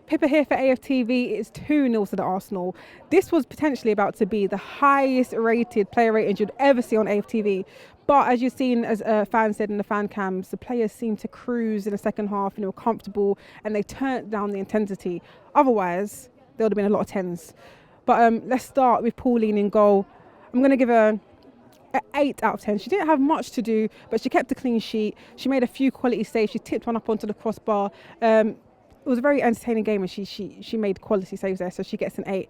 Pippa here for AFTV. It's 2-0 to the Arsenal. This was potentially about to be the highest rated player ratings you'd ever see on AFTV. But as you've seen, as fans said in the fan cams, the players seemed to cruise in the second half and they were comfortable and they turned down the intensity. Otherwise, there would have been a lot of 10s. But let's start with Pauline in goal. I'm going to give her an 8 out of 10. She didn't have much to do, but she kept a clean sheet. She made a few quality saves. She tipped one up onto the crossbar. It was a very entertaining game and she made quality saves there, so she gets an 8.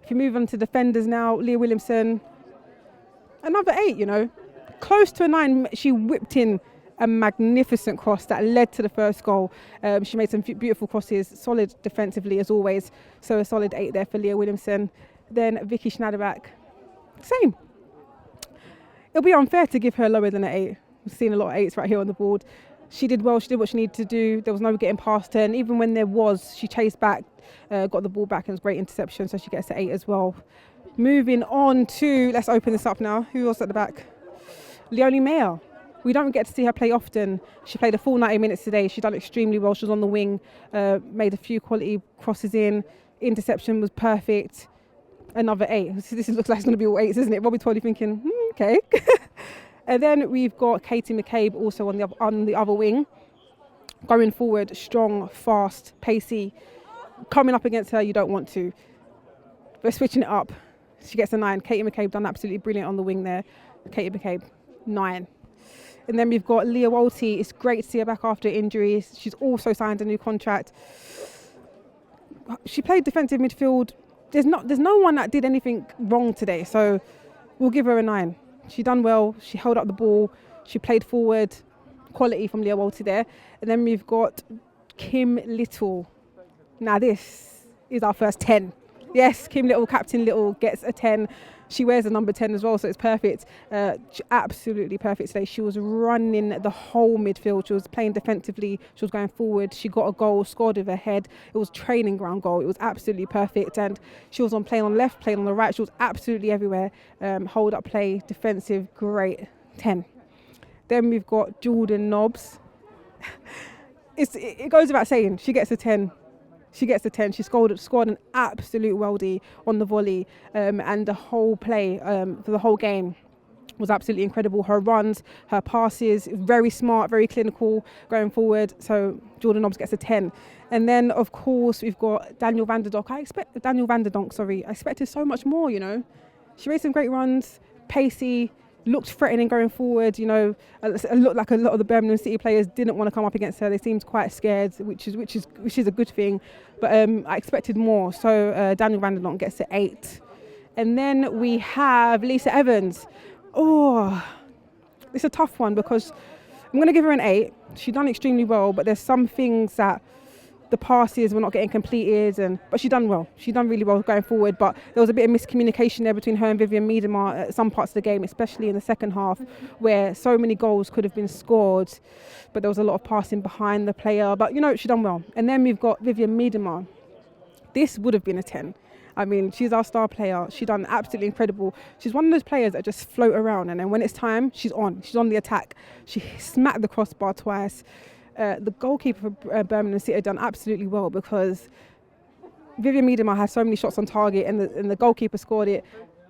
If you move on to defenders now, Leah Williamson, another 8, you know. Close to a 9, she whipped in a magnificent cross that led to the first goal. She made some beautiful crosses, solid defensively as always, so a solid 8 there for Leah Williamson. Then Vicky Schnaderbeckl, same. It'll be unfair to give her lower than an 8. We've seen a lot of 8s right here on the board. She did well, she did what she needed to do. There was no getting past her, and even when there was, she chased back, got the ball back, and it was great interception, so she gets an 8 as well. Moving on to, let's open this up now. Who else at the back? Leonie Meyer. We don't get to see her play often. She played a full 90 minutes today. She done extremely well. She was on the wing, made a few quality crosses in. Interception was perfect. Another 8. This looks like it's going to be all 8s, isn't it? Robbie Twoley thinking, okay. And then we've got Katie McCabe also on the other wing. Going forward, strong, fast, pacey. Coming up against her, you don't want to. We're switching it up. She gets a 9. Katie McCabe done absolutely brilliant on the wing there. Katie McCabe, 9. And then we've got Leah Walti. It's great to see her back after injuries. She's also signed a new contract. She played defensive midfield. There's no one that did anything wrong today, so we'll give her a 9. She done well. She held up the ball. She played forward. Quality from Leah Walti there. And then we've got Kim Little. Now this is our first 10. Yes, Kim Little, Captain Little, gets a 10. She wears a number 10 as well, so it's perfect. Absolutely perfect today. She was running the whole midfield. She was playing defensively. She was going forward. She got a goal, scored with her head. It was training ground goal. It was absolutely perfect. And she was playing on the left, playing on the right. She was absolutely everywhere. Hold up play, defensive, great, 10. Then we've got Jordan Nobbs. It goes without saying, she gets a 10. She gets the 10. She scored an absolute worldie on the volley, and the whole play for the whole game was absolutely incredible. Her runs, her passes, very smart, very clinical going forward. So Jordan Nobbs gets a 10. And then of course we've got Daniel van der Donk. I expected so much more. You know, she made some great runs, pacey. Looked threatening going forward, you know. It looked like a lot of the Birmingham City players didn't want to come up against her. They seemed quite scared, which is a good thing. But I expected more. So Daniel van der Donk gets to 8. And then we have Lisa Evans. Oh, it's a tough one because I'm going to give her an 8. She done extremely well, but there's some things that the passes were not getting completed, but she done well. She done really well going forward, but there was a bit of miscommunication there between her and Vivian Miedema at some parts of the game, especially in the second half, where so many goals could have been scored, but there was a lot of passing behind the player. But, you know, she done well. And then we've got Vivian Miedema. This would have been a 10. I mean, she's our star player. She done absolutely incredible. She's one of those players that just float around, and then when it's time, she's on the attack. She smacked the crossbar twice. The goalkeeper for Birmingham City done absolutely well because Vivian Miedema has so many shots on target, and the goalkeeper scored it.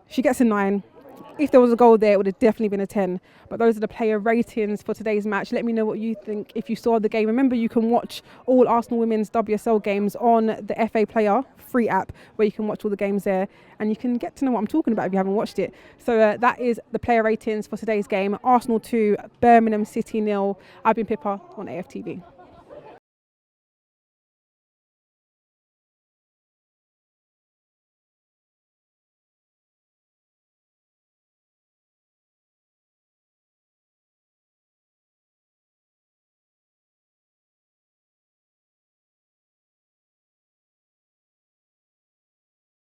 She gets a 9. If there was a goal there, it would have definitely been a 10. But those are the player ratings for today's match. Let me know what you think if you saw the game. Remember, you can watch all Arsenal Women's WSL games on the FA Player free app, where you can watch all the games there, and you can get to know what I'm talking about if you haven't watched it. So that is the player ratings for today's game. Arsenal 2, Birmingham City 0. I've been Pippa on AFTV.